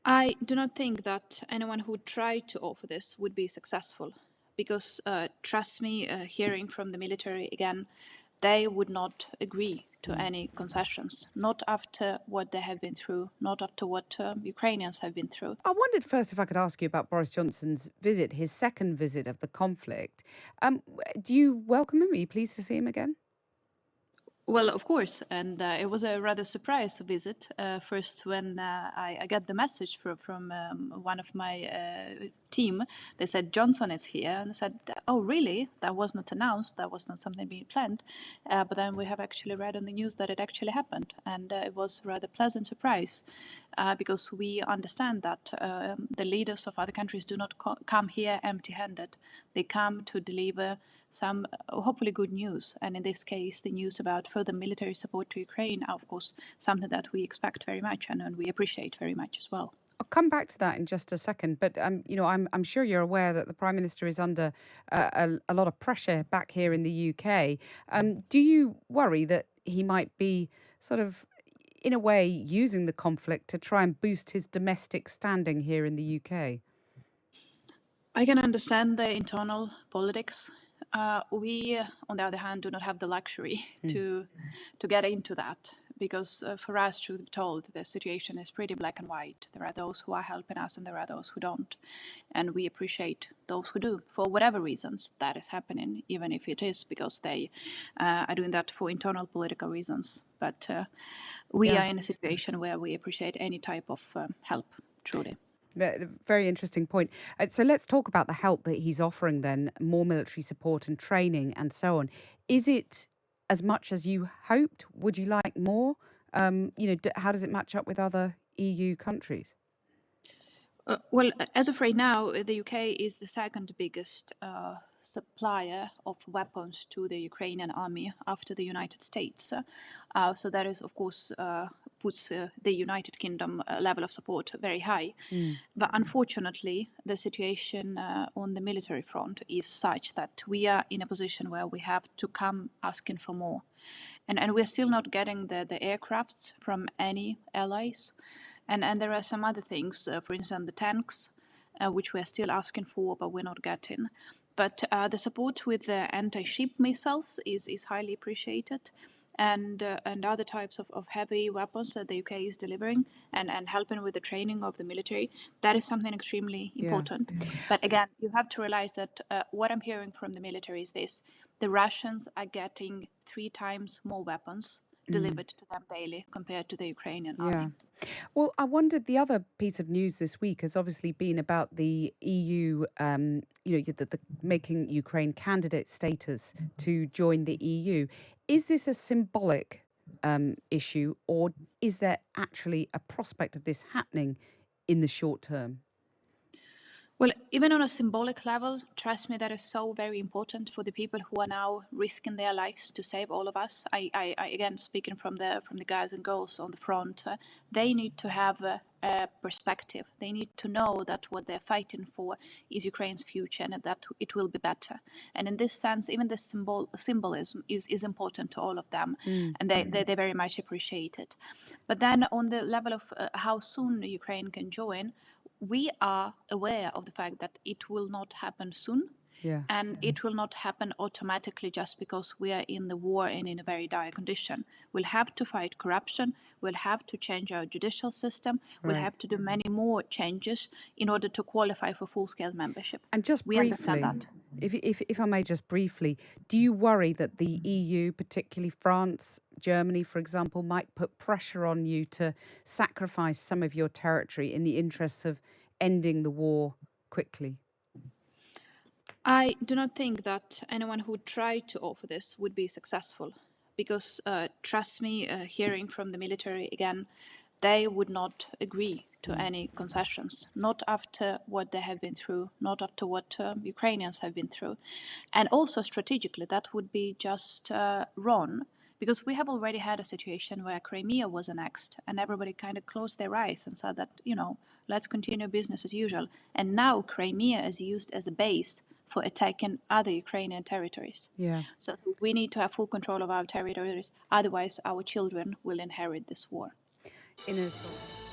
I do not think that anyone who would try to offer this would be successful because, trust me, hearing from the military again, they would not agree to any concessions, not after what they have been through, not after what Ukrainians have been through. I wondered first if I could ask you about Boris Johnson's visit, his second visit of the conflict. Do you welcome him? Are you pleased to see him again? Well, of course, and it was a rather surprise visit. First, when I got the message from one of my team, they said Johnson is here, and I said, "Oh, really? That was not announced. That was not something being planned." But then we have actually read on the news that it actually happened, and it was a rather pleasant surprise because we understand that the leaders of other countries do not come here empty-handed. They come to deliver some hopefully good news, and in this case the news about further military support to Ukraine are of course something that we expect very much and we appreciate very much as well. I'll come back to that in just a second, but I'm sure you're aware that the Prime Minister is under a lot of pressure back here in the UK. Do you worry that he might be sort of, in a way, using the conflict to try and boost his domestic standing here in the UK? I can understand the internal politics. We, on the other hand, do not have the luxury to get into that because for us, truth be told, the situation is pretty black and white. There are those who are helping us and there are those who don't. And we appreciate those who do for whatever reasons that is happening, even if it is because they are doing that for internal political reasons. But we are in a situation where we appreciate any type of help, truly. Very interesting point. So let's talk about the help that he's offering then, more military support and training and so on. Is it as much as you hoped? Would you like more? How does it match up with other EU countries? Well, as of right now, the UK is the second biggest supplier of weapons to the Ukrainian army after the United States. So that is, of course, puts the United Kingdom level of support very high. But unfortunately, the situation on the military front is such that we are in a position where we have to come asking for more. And we're still not getting the aircrafts from any allies. And there are some other things, for instance, the tanks, which we're still asking for, but we're not getting. But the support with the anti-ship missiles is highly appreciated. And other types of heavy weapons that the UK is delivering and helping with the training of the military, that is something extremely important. But again, you have to realize that what I'm hearing from the military is this: the Russians are getting 3 times more weapons delivered to them daily compared to the Ukrainian army. Well, I wondered, the other piece of news this week has obviously been about the EU, the making Ukraine candidate status to join the EU. Is this a symbolic issue, or is there actually a prospect of this happening in the short term? Well, even on a symbolic level, trust me, that is so very important for the people who are now risking their lives to save all of us. I again, speaking from the guys and girls on the front, they need to have a perspective. They need to know that what they're fighting for is Ukraine's future and that it will be better. And in this sense, even the symbolism is important to all of them, and they very much appreciate it. But then on the level of how soon Ukraine can join, we are aware of the fact that it will not happen soon. Yeah. And it will not happen automatically just because we are in the war and in a very dire condition. We'll have to fight corruption. We'll have to change our judicial system. We'll have to do many more changes in order to qualify for full-scale membership. And just We understand briefly, that. if I may just briefly, do you worry that the EU, particularly France, Germany, for example, might put pressure on you to sacrifice some of your territory in the interests of ending the war quickly? I do not think that anyone who would try to offer this would be successful because, trust me, hearing from the military again, they would not agree to any concessions, not after what they have been through, not after what Ukrainians have been through. And also strategically, that would be just wrong because we have already had a situation where Crimea was annexed and everybody kind of closed their eyes and said that, let's continue business as usual. And now Crimea is used as a base for attacking other Ukrainian territories. Yeah. So we need to have full control of our territories, otherwise our children will inherit this war. Inna Sovsun.